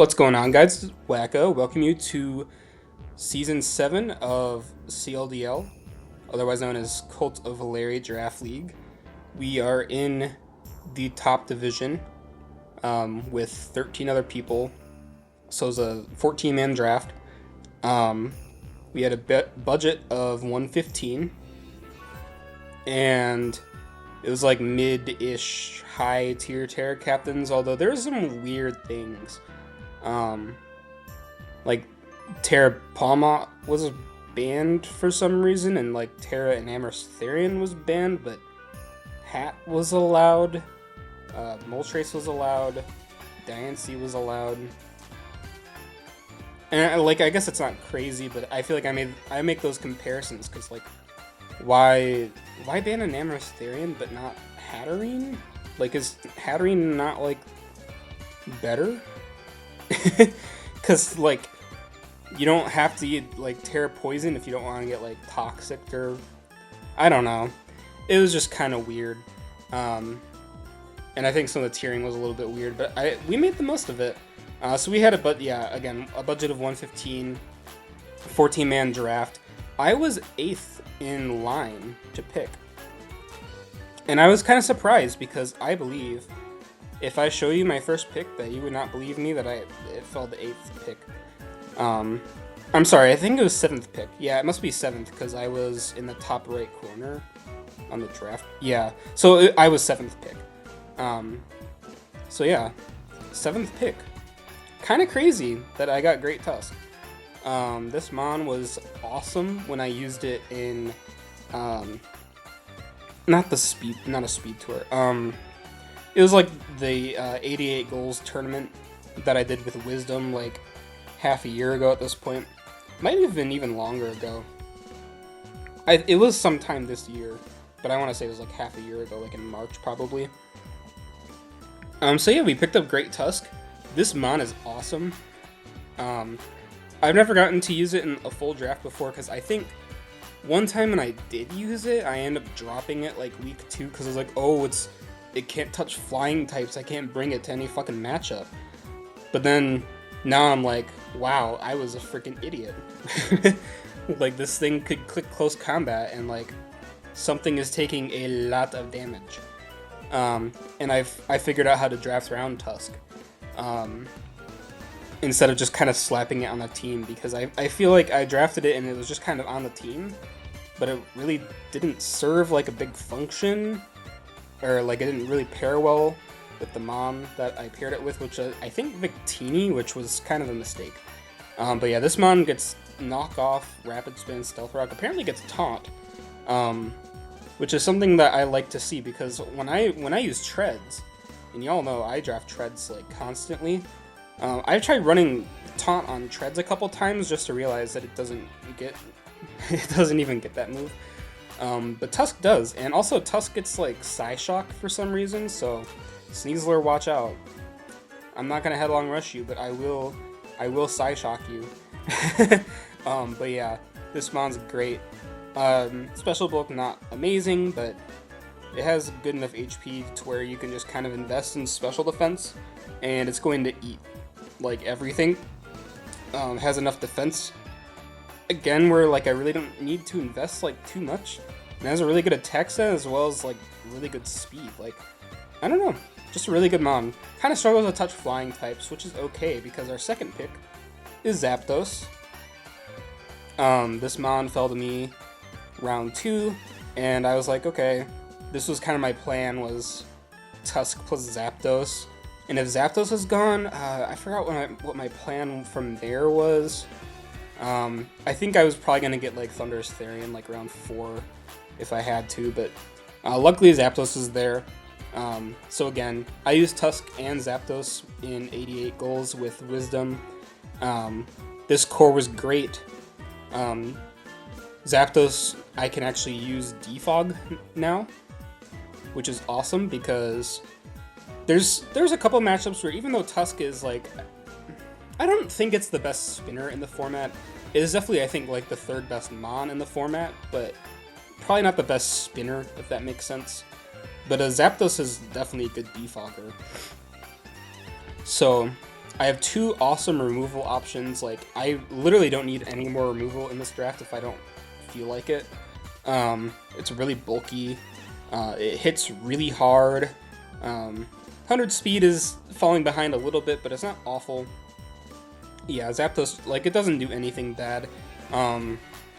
What's going on, guys? This is Wacko. Welcome you to Season 7 of CLDL, otherwise known as Cult of Hilaria Giraffe League. We are in the top division with 13 other people, so it's a 14-man draft. We had a budget of 115, and it was like mid-ish high tier Terra captains, although there's some weird things. Like Terra Palma was banned for some reason, and like Terra and Therian was banned, but Hat was allowed, Moltrace was allowed, Diancie was allowed. And I guess it's not crazy, but I feel like I make those comparisons because like why ban an Therian but not Hatterene? Like, is Hatterene not like better? Because like you don't have to eat like Terra Poison if you don't want to get like toxic, or I don't know. It was just kind of weird, and I think some of the tiering was a little bit weird, but we made the most of it. So we had a budget of 115, 14-man draft. I was 8th in line to pick, and I was kind of surprised because I believe if I show you my first pick that you would not believe me that it fell to 8th pick. I'm sorry, I think it was 7th pick. Yeah, it must be 7th because I was in the top right corner on the draft. Yeah, so I was 7th pick. So yeah, 7th pick. Kind of crazy that I got Great Tusk. This Mon was awesome when I used it in, not a speed tour. It was like the 88 goals tournament that I did with Wisdom like half a year ago at this point. Might have been even longer ago. It was sometime this year, but I want to say it was like half a year ago, like in March probably. So yeah, we picked up Great Tusk. This Mon is awesome. I've never gotten to use it in a full draft before because I think one time when I did use it, I ended up dropping it like week 2 because I was like, oh, it can't touch flying types, I can't bring it to any fucking matchup. But then, now I'm like, wow, I was a freaking idiot. Like, this thing could click close combat, and like, something is taking a lot of damage. And I figured out how to draft around Tusk. Instead of just kind of slapping it on the team, because I feel like I drafted it and it was just kind of on the team, but it really didn't serve like a big function, or like it didn't really pair well with the Mon that I paired it with, which I think Victini, which was kind of a mistake. But yeah, this Mon gets Knock Off, Rapid Spin, Stealth Rock, apparently gets Taunt, which is something that I like to see, because when I use Treads, and y'all know I draft Treads like constantly, I've tried running Taunt on Treads a couple times just to realize that it doesn't even get that move. But Tusk does, and also Tusk gets like Psyshock for some reason, so Sneasler, watch out. I'm not gonna Headlong Rush you, but I will Psyshock you. But yeah, this Mon's great. Special bulk not amazing, but it has good enough HP to where you can just kind of invest in special defense, and it's going to eat like everything. Has enough defense again where like I really don't need to invest like too much. It has a really good attack set as well as like really good speed. Like, I don't know, just a really good Mon. Kind of struggles to touch flying types, which is okay because our second pick is Zapdos. This Mon fell to me round 2, and I was like, okay, this was kind of my plan, was Tusk plus Zapdos. And if Zapdos is gone, I forgot what my plan from there was. I think I was probably going to get like Thunderous Therian like round 4 if I had to, but luckily Zapdos is there. So again, I used Tusk and Zapdos in 88 goals with Wisdom. This core was great. Zapdos, I can actually use Defog now, which is awesome because there's a couple matchups where even though Tusk is like, I don't think it's the best spinner in the format. It is definitely, I think, like the 3rd best Mon in the format, but probably not the best spinner, if that makes sense. But Zapdos is definitely a good defogger. So I have two awesome removal options. Like, I literally don't need any more removal in this draft if I don't feel like it. It's really bulky. It hits really hard. 100 speed is falling behind a little bit, but it's not awful. Yeah, Zapdos, like, it doesn't do anything bad.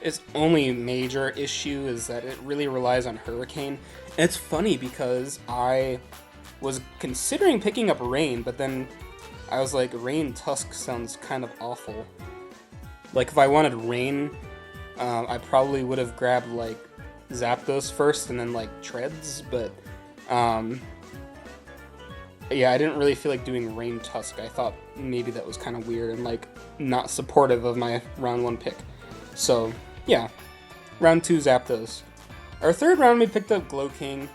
Its only major issue is that it really relies on Hurricane. And it's funny because I was considering picking up Rain, but then I was like, Rain Tusk sounds kind of awful. Like, if I wanted Rain, I probably would have grabbed, like, Zapdos first and then, like, Treads, but, yeah, I didn't really feel like doing Rain Tusk. I thought maybe that was kind of weird and, like, not supportive of my round 1 pick. So, yeah, round 2 Zapdos. Our third round we picked up Glowking.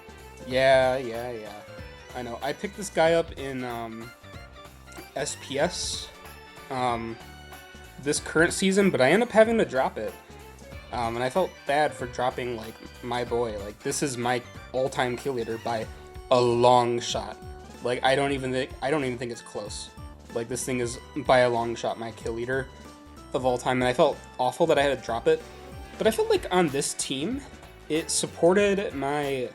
Yeah. I know. I picked this guy up in, SPS, this current season, but I ended up having to drop it. And I felt bad for dropping, like, my boy. Like, this is my all-time kill leader by a long shot. Like, I don't even think it's close. Like, this thing is by a long shot my kill leader of all time, and I felt awful that I had to drop it. But I felt like on this team, it supported my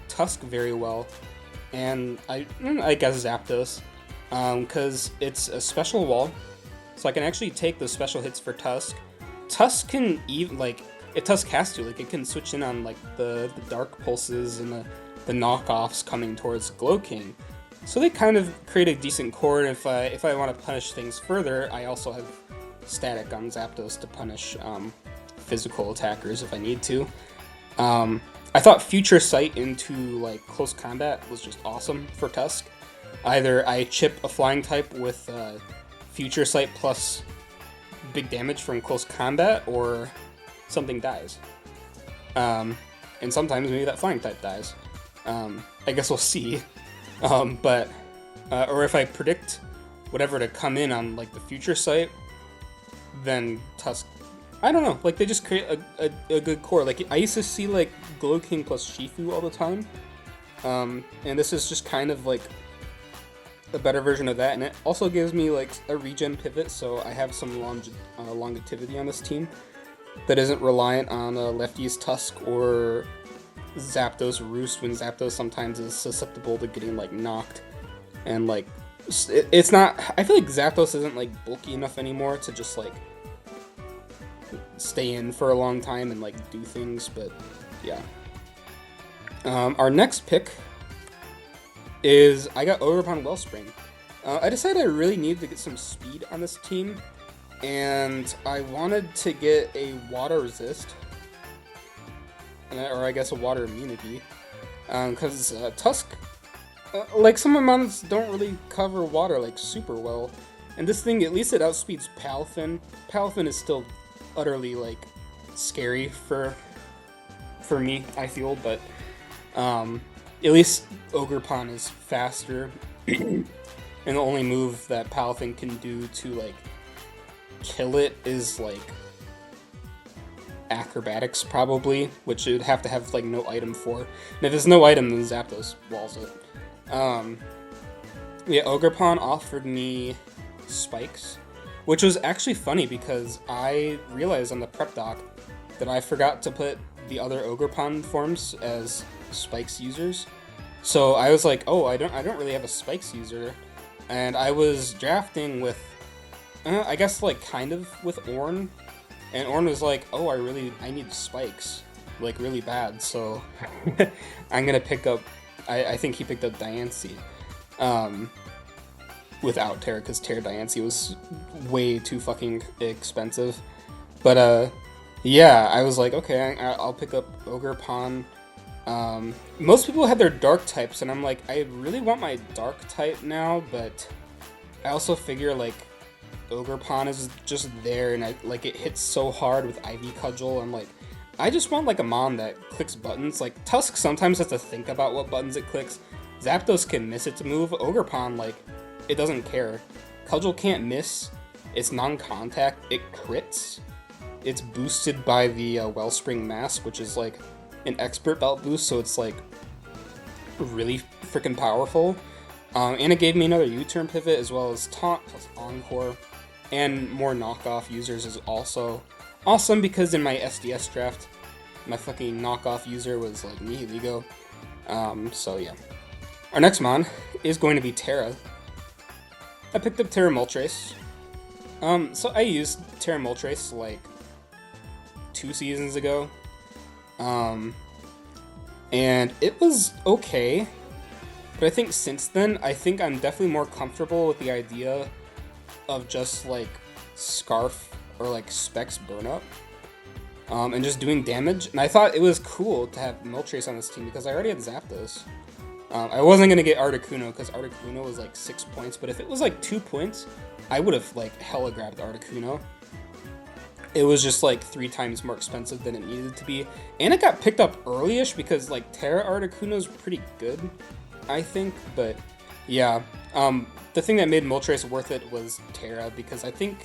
Tusk very well, and I guess Zapdos, because it's a special wall, so I can actually take the special hits for Tusk. Tusk can even, like, if Tusk has to, like, it can switch in on, like, the Dark Pulses and the knockoffs coming towards Glowking. So they kind of create a decent core, and if I want to punish things further, I also have Static on Zapdos to punish physical attackers if I need to. I thought Future Sight into, like, close combat was just awesome for Tusk. Either I chip a flying type with Future Sight plus big damage from close combat, or something dies. And sometimes maybe that flying type dies. I guess we'll see. Or if I predict whatever to come in on, like, the Future Sight, then Tusk, I don't know, like, they just create a good core. Like, I used to see, like, Glowking plus Shifu all the time, and this is just kind of, like, a better version of that, and it also gives me, like, a regen pivot, so I have some longevity on this team that isn't reliant on Lefty's Tusk or Zapdos Roost, when Zapdos sometimes is susceptible to getting, like, knocked, and, like, it's not, I feel like Zapdos isn't, like, bulky enough anymore to just, like, stay in for a long time and, like, do things, but yeah. Our next pick is, I got Ogerpon Wellspring. I decided I really needed to get some speed on this team, and I wanted to get a water resist, or I guess a water immunity, because Tusk, like, some amounts don't really cover water, like, super well, and this thing, at least it outspeeds Palafin. Palafin is still utterly, like, scary for me, I feel, but at least Ogerpon is faster, and the only move that Palafin can do to, like, kill it is, like, acrobatics, probably, which it would have to have, like, no item for. And if there's no item, then Zapdos walls it. Yeah, Ogerpon offered me spikes, which was actually funny because I realized on the prep doc that I forgot to put the other Ogerpon forms as spikes users. So I was like, oh, I don't really have a spikes user, and I was drafting with, I guess, like, kind of with Ornn, and Ornn was like, oh, I need spikes, like, really bad, so I'm gonna pick up, I think he picked up Diancie, without Terra, because Terra Diancie was way too fucking expensive, but, yeah, I was like, okay, I'll pick up Ogerpon. Most people had their dark types, and I'm like, I really want my dark type now, but I also figure, like, Ogerpon is just there, and it hits so hard with Ivy Cudgel. I'm like, I just want, like, a mon that clicks buttons. Like, Tusk sometimes has to think about what buttons it clicks. Zapdos can miss its move. Ogerpon, like, it doesn't care. Cudgel can't miss. It's non-contact. It crits. It's boosted by the Wellspring Mask, which is, like, an expert belt boost, so it's, like, really freaking powerful. And it gave me another U-turn pivot as well as taunt plus encore, and more knockoff users is also awesome because in my SDS draft, my fucking knockoff user was like me, Ligo. So yeah. Our next mon is going to be Terra. I picked up Terra Moltres. So I used Terra Moltres like 2 seasons ago. And it was okay. But I think since then, I think I'm definitely more comfortable with the idea of just like Scarf or like Specs burn up. And just doing damage. And I thought it was cool to have Moltres on this team because I already had Zapdos. I wasn't going to get Articuno because Articuno was like 6 points. But if it was like 2 points, I would have like hella grabbed Articuno. It was just like 3 times more expensive than it needed to be. And it got picked up early-ish because like Terra Articuno is pretty good, I think. But yeah, the thing that made Moltres worth it was Terra because I think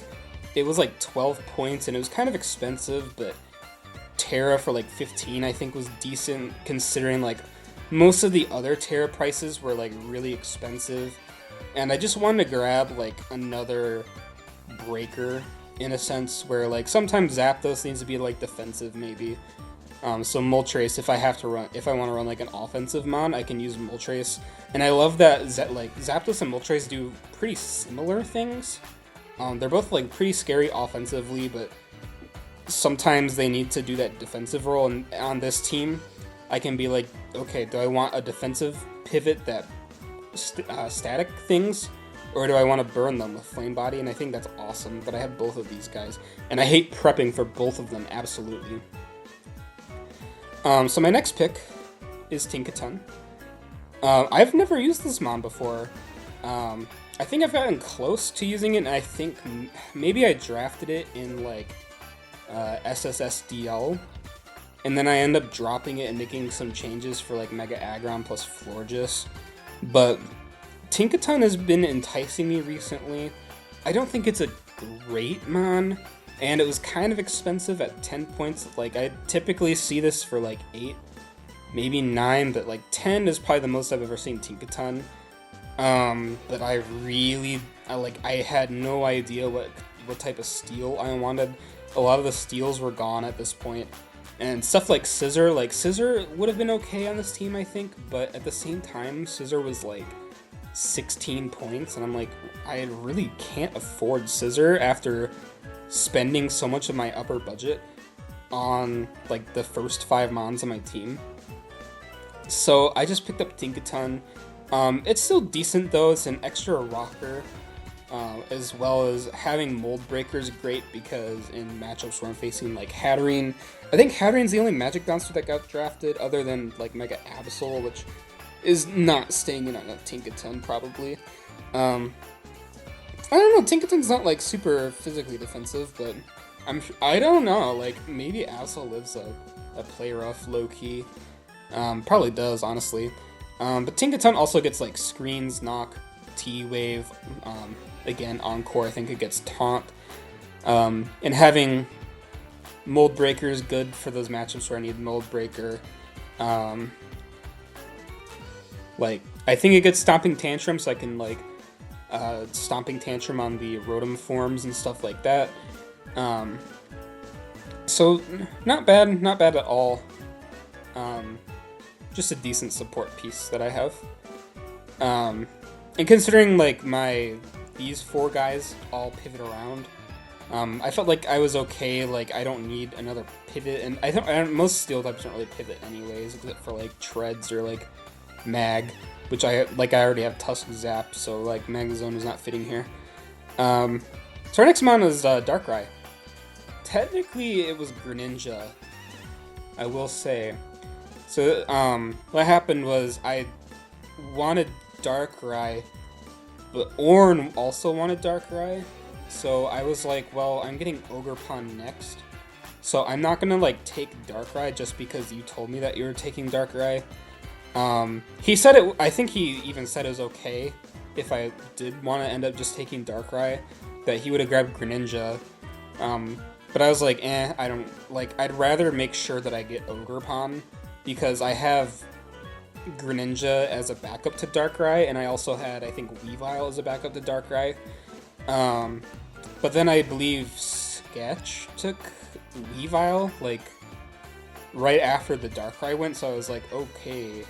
it was like 12 points and it was kind of expensive, but Terra for like 15 I think was decent considering like most of the other Terra prices were like really expensive. And I just wanted to grab like another breaker in a sense where like sometimes Zapdos needs to be like defensive maybe. So Moltres, if I want to run like an offensive mon, I can use Moltres. And I love that like Zapdos and Moltres do pretty similar things. They're both like pretty scary offensively, but sometimes they need to do that defensive role. And on this team, I can be like, okay, do I want a defensive pivot that static things, or do I want to burn them with Flame Body? And I think that's awesome that I have both of these guys. And I hate prepping for both of them, absolutely. So my next pick is Tinkaton. I've never used this mon before. I think I've gotten close to using it, and I think maybe I drafted it in like SSSDL, and then I end up dropping it and making some changes for like Mega Aggron plus Florges. But Tinkaton has been enticing me recently. I don't think it's a great mon, and it was kind of expensive at 10 points. Like, I typically see this for like 8, maybe 9, but like 10 is probably the most I've ever seen Tinkaton. But I had no idea what type of steel I wanted. A lot of the steals were gone at this point. And stuff like Scissor would have been okay on this team, I think, but at the same time, Scissor was like 16 points, and I'm like, I really can't afford Scissor after spending so much of my upper budget on like the first 5 mons on my team. So I just picked up Tinkaton. It's still decent though, it's an extra rocker, as well as having Mold Breaker is great because in matchups where I'm facing like Hatterene, I think Hatterene's the only Magic Bouncer that got drafted other than like Mega Absol, which is not staying in on a Tinkaton probably. I don't know, Tinkaton's not like super physically defensive, but I don't know, like maybe Absol lives a play rough low key. Probably does, honestly. But Tinkaton also gets like Screens, Knock, T-Wave, again, Encore, I think it gets Taunt. And having Mold Breaker is good for those matchups where I need Mold Breaker. Like, I think it gets Stomping Tantrum, so I can like Stomping Tantrum on the Rotom forms and stuff like that. So not bad at all. Just a decent support piece that I have. And considering like these 4 guys all pivot around, I felt like I was okay. Like, I don't need another pivot, and I think most steel types don't really pivot anyways, except for like Treads or like Mag, which I already have Tusk Zap, so like Magazone is not fitting here. So our next mon is Darkrai. Technically, it was Greninja, I will say. So what happened was I wanted Darkrai, but Ornn also wanted Darkrai. So I was like, well, I'm getting Ogerpon next, so I'm not gonna like take Darkrai just because you told me that you were taking Darkrai. He said it. I think he even said it was okay if I did want to end up just taking Darkrai, that he would have grabbed Greninja. But I was like, I don't like. I'd rather make sure that I get Ogerpon because I have Greninja as a backup to Darkrai, and I also had, I think, Weavile as a backup to Darkrai. But then I believe Sketch took Weavile, like, right after the Darkrai went, so I was like, okay,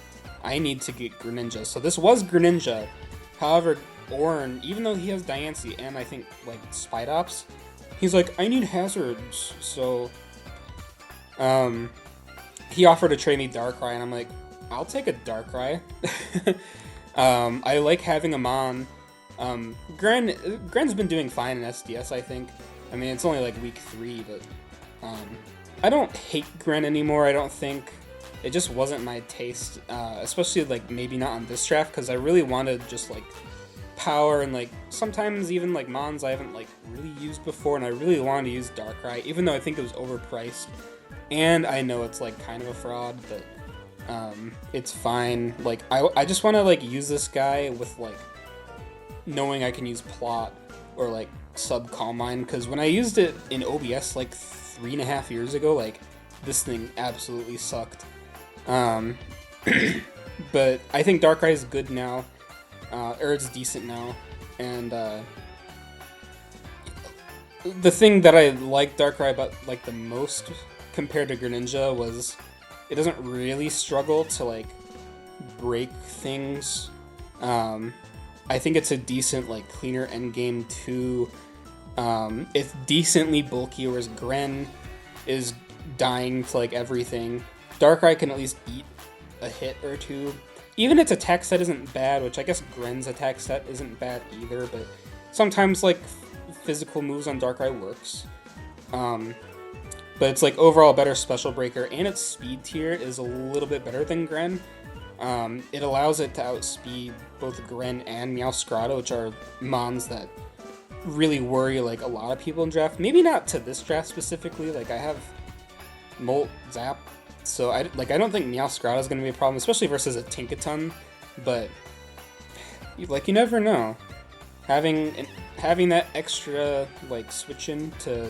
I need to get Greninja. So this was Greninja. However, Ornn, even though he has Diancie and I think, like, Spidops, he's like, I need hazards, so... he offered to trade me Darkrai, and I'm like, I'll take a Darkrai. I like having him on. Gren's been doing fine in SDS, I think. I mean, it's only like week 3, but I don't hate Gren anymore, I don't think. It just wasn't my taste, especially like maybe not on this draft, because I really wanted just like power and like sometimes even like Mons I haven't like really used before, and I really wanted to use Darkrai, even though I think it was overpriced. And I know it's like kind of a fraud, but it's fine. Like I just want to like use this guy with like knowing I can use Plot or like sub Calm Mind, because when I used it in OBS like 3.5 years ago, like this thing absolutely sucked. But I think Darkrai is good now, or it's decent now, and the thing that I like Darkrai about like the most compared to Greninja was it doesn't really struggle to like break things. I think it's a decent like cleaner endgame too. It's decently bulky, whereas Gren is dying to like everything. Darkrai can at least eat a hit or two. Even its attack set isn't bad, which I guess Gren's attack set isn't bad either, but sometimes like physical moves on Darkrai works. But it's like overall a better special breaker, and its speed tier is a little bit better than Gren. It allows it to outspeed both Gren and Meowscarada, which are mons that really worry like a lot of people in draft. Maybe not to this draft specifically. Like I have Molt, Zap, so I don't think Meowscarada is going to be a problem, especially versus a Tinkaton. But like you never know. Having that extra like switching to,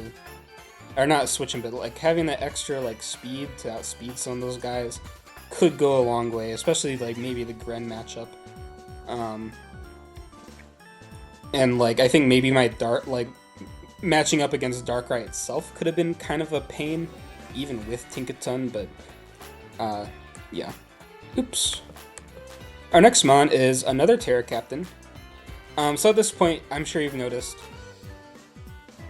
or not switching, but like having that extra like speed to outspeed some of those guys could go a long way, especially like maybe the Gren matchup. And like I think maybe my matching up against Darkrai itself could have been kind of a pain, even with Tinkaton, but yeah. Oops. Our next mon is another Terra Captain. So at this point, I'm sure you've noticed,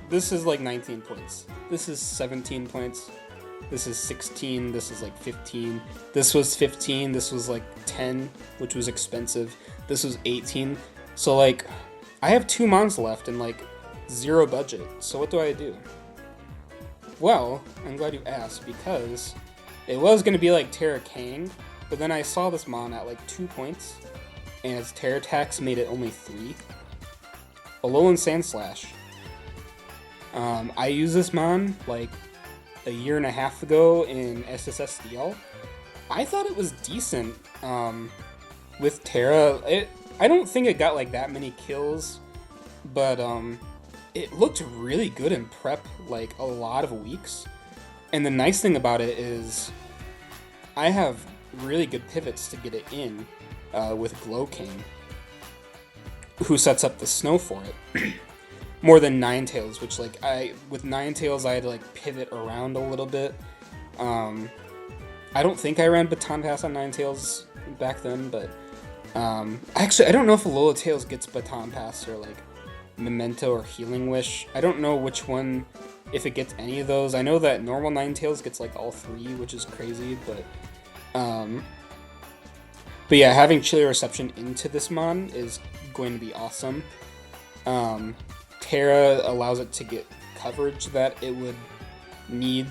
this is like 19 points. This is 17 points. This is 16. This is like 15. This was 15. This was like 10, which was expensive. This was 18. So like, I have 2 mons left and like 0 budget. So what do I do? Well, I'm glad you asked, because it was going to be like Terra Kang, but then I saw this mon at like 2 points, and its Terra tax made it only 3. Alolan Sandslash. I used this mon like a year and a half ago in SSSDL. I thought it was decent with Terra. I don't think it got like that many kills, but it looked really good in prep like a lot of weeks. And the nice thing about it is I have really good pivots to get it in with Glowking, who sets up the snow for it. More than Ninetales, which like with Ninetales I had to like pivot around a little bit. I don't think I ran Baton Pass on Ninetales back then, but actually I don't know if Alola Tails gets Baton Pass or like Memento or Healing Wish. I don't know which one, if it gets any of those. I know that normal Ninetales gets like all 3, which is crazy, but yeah, having Chilly Reception into this mon is going to be awesome. Terra allows it to get coverage that it would need,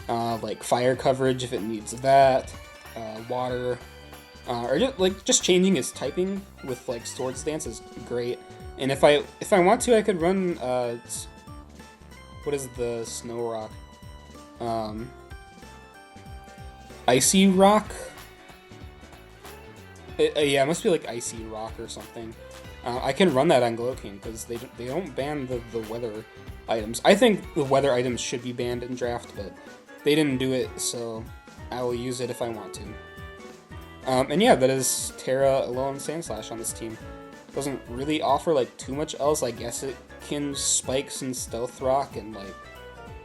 like fire coverage if it needs that, water, or just changing its typing with like Sword Stance is great. And if I want to, I could run what is the snow rock? Icy Rock. Yeah, it must be like Icy Rock or something. I can run that on Glowking because they don't ban the weather items. I think the weather items should be banned in draft, but they didn't do it, so I will use it if I want to. And yeah, that is Terra alone Sandslash on this team. Doesn't really offer like too much else. I guess it can spikes and stealth rock and like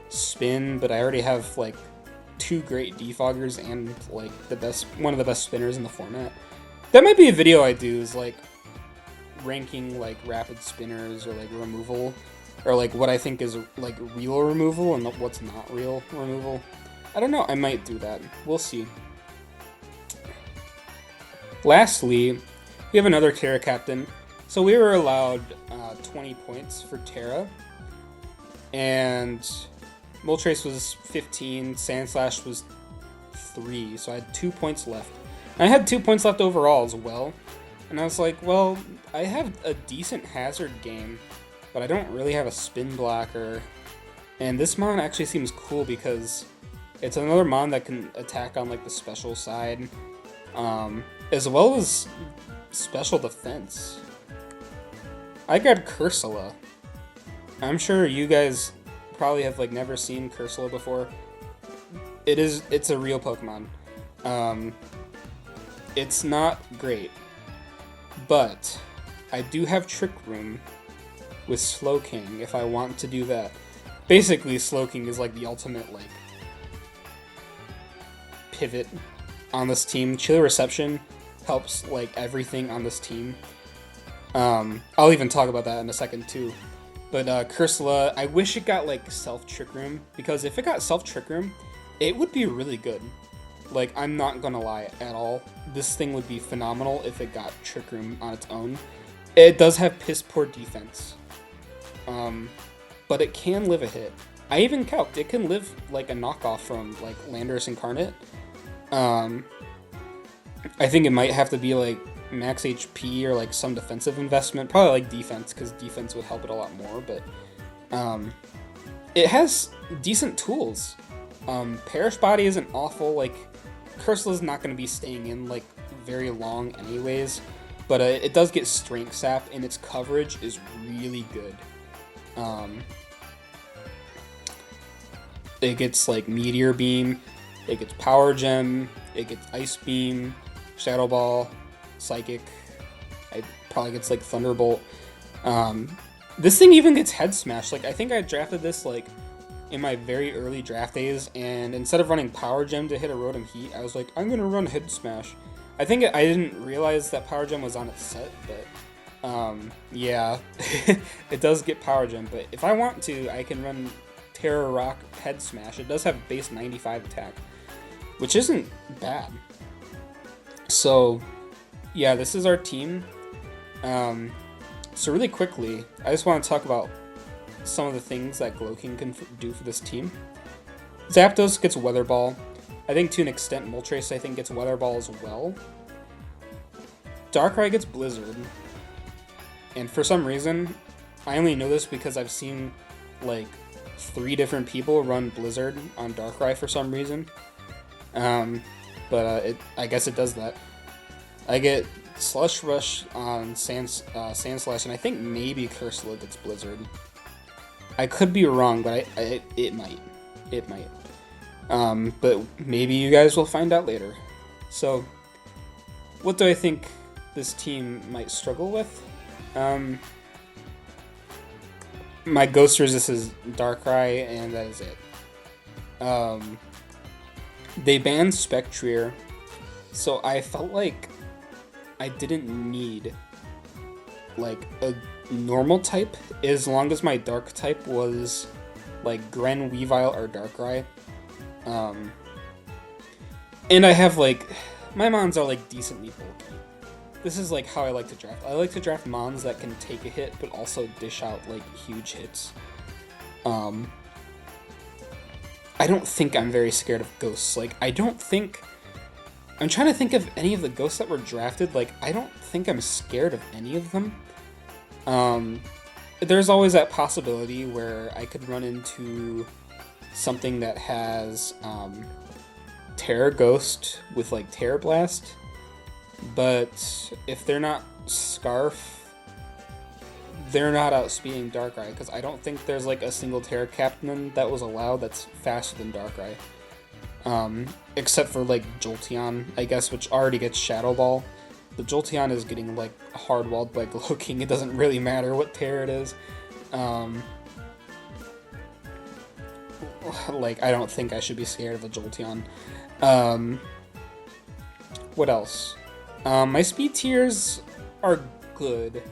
spin, but I already have like 2 great defoggers and like one of the best spinners in the format. That might be a video I do, is like ranking like rapid spinners or like removal, or like what I think is like real removal and what's not real removal. I don't know, I might do that. We'll see. Lastly, we have another Terra captain. So we were allowed 20 points for Terra, and Moltres was 15, Sandslash was 3, so I had 2 points left. And I had 2 points left overall as well, and I was like, well, I have a decent hazard game, but I don't really have a spin blocker, and this mon actually seems cool because it's another mon that can attack on like the special side, as well as special defense. I got Cursula. I'm sure you guys probably have like never seen Cursula before. It's a real Pokemon. It's not great, but I do have Trick Room with Slowking if I want to do that. Basically, Slowking is like the ultimate like pivot on this team. Chill Reception helps like everything on this team. I'll even talk about that in a second too. But Cursula, I wish it got like Self Trick Room, because if it got Self Trick Room, it would be really good. Like, I'm not gonna lie at all. This thing would be phenomenal if it got Trick Room on its own. It does have piss poor defense, but it can live a hit. I even calced it can live like a knockoff from like Landorus Incarnate. I think it might have to be like max HP or like some defensive investment, probably like defense, because defense would help it a lot more, but it has decent tools. Perish Body isn't awful. Like, Cursula's not going to be staying in like very long anyways, but it does get Strength Sap, and its coverage is really good. It gets like Meteor Beam, it gets Power Gem, it gets Ice Beam, Shadow Ball, Psychic. It probably gets like Thunderbolt. This thing even gets Head Smash. Like, I think I drafted this like in my very early draft days, and instead of running Power Gem to hit a Rotom Heat, I was like, I'm gonna run Head Smash. I think I didn't realize that Power Gem was on its set, but yeah, it does get Power Gem. But if I want to, I can run Terra Rock Head Smash. It does have base 95 attack, which isn't bad. So yeah, this is our team. So really quickly, I just want to talk about some of the things that Glowking can do for this team. Zapdos gets Weather Ball. I think to an extent Moltres I think gets Weather Ball as well. Darkrai gets Blizzard. And for some reason, I only know this because I've seen like 3 different people run Blizzard on Darkrai for some reason. But I guess it does that. I get Slush Rush on Sandslash, and I think maybe Cursula gets Blizzard. I could be wrong, but it might. It might. But maybe you guys will find out later. So, what do I think this team might struggle with? My Ghost Resist is Darkrai, and that is it. They banned Spectrier, so I felt like I didn't need like a normal type as long as my dark type was like Gren, Weavile, or Darkrai. And I have like, my mons are like decently bulky. This is like how I like to draft. I like to draft mons that can take a hit but also dish out like huge hits. I don't think I'm very scared of ghosts. Like, I'm trying to think of any of the ghosts that were drafted. Like, I don't think I'm scared of any of them. There's always that possibility where I could run into something that has Terra Ghost with like Terra Blast, but if they're not Scarf, they're not outspeeding Darkrai, because I don't think there's like a single Terra Captain that was allowed that's faster than Darkrai. except for like Jolteon, I guess, which already gets Shadow Ball. The Jolteon is getting like hard walled by Glow King. It doesn't really matter what tear it is. Like, I don't think I should be scared of a Jolteon. What else? My speed tiers are good,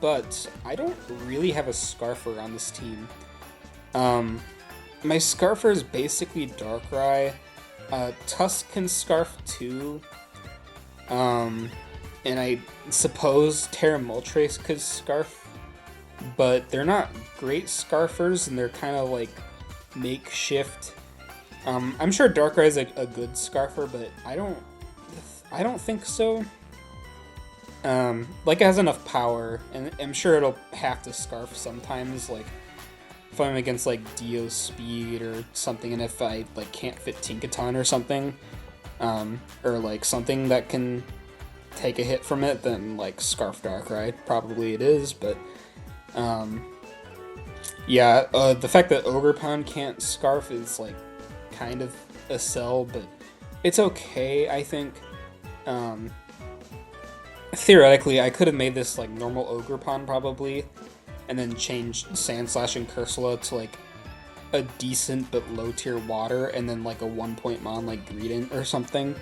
but I don't really have a Scarfer on this team. My Scarfer is basically Darkrai. Tusk can Scarf too. And I suppose Terra Moltres could Scarf, but they're not great Scarfers, and they're kind of like makeshift. I'm sure Darkrai is a good Scarfer, but I don't think so. Like, it has enough power, and I'm sure it'll have to Scarf sometimes, like if I'm against like Dio Speed or something, and if I like can't fit Tinkaton or something, or like something that can take a hit from it, then like Scarf Darkrai probably it is. But yeah, the fact that Ogerpon can't Scarf is like kind of a sell, but it's okay, I think. Theoretically, I could have made this like normal Ogerpon probably, and then changed Sandslash and Cursula to like a decent but low tier water, and then like a 1-point mon like Greedent or something.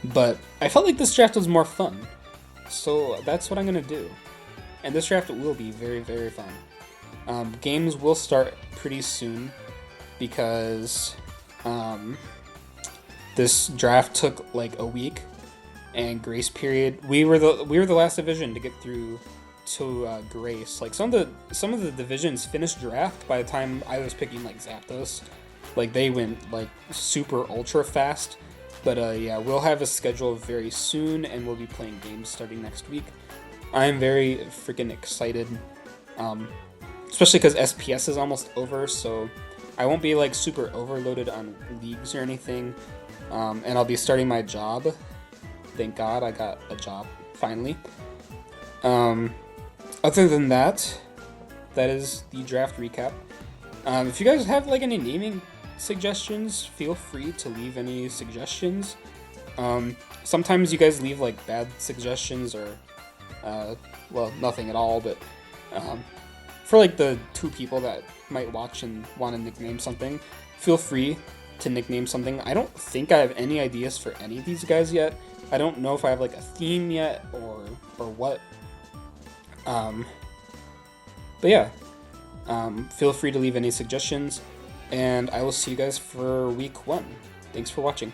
But I felt like this draft was more fun, so that's what I'm gonna do. And this draft will be very, very fun. Games will start pretty soon because this draft took like a week, and grace period. We were the last division to get through to grace. Like some of the divisions finished draft by the time I was picking like Zapdos. Like they went like super ultra fast. But yeah, we'll have a schedule very soon, and we'll be playing games starting next week. I'm very freaking excited, especially because SPS is almost over, so I won't be like super overloaded on leagues or anything, and I'll be starting my job. Thank God I got a job finally. Other than that, that is the draft recap. If you guys have like any naming suggestions, feel free to leave any suggestions. Sometimes you guys leave like bad suggestions or well, nothing at all, but for like the 2 people that might watch and want to nickname something, feel free to nickname something. I don't think I have any ideas for any of these guys yet. I don't know if I have like a theme yet or what. But yeah, feel free to leave any suggestions, and I will see you guys for week 1. Thanks for watching.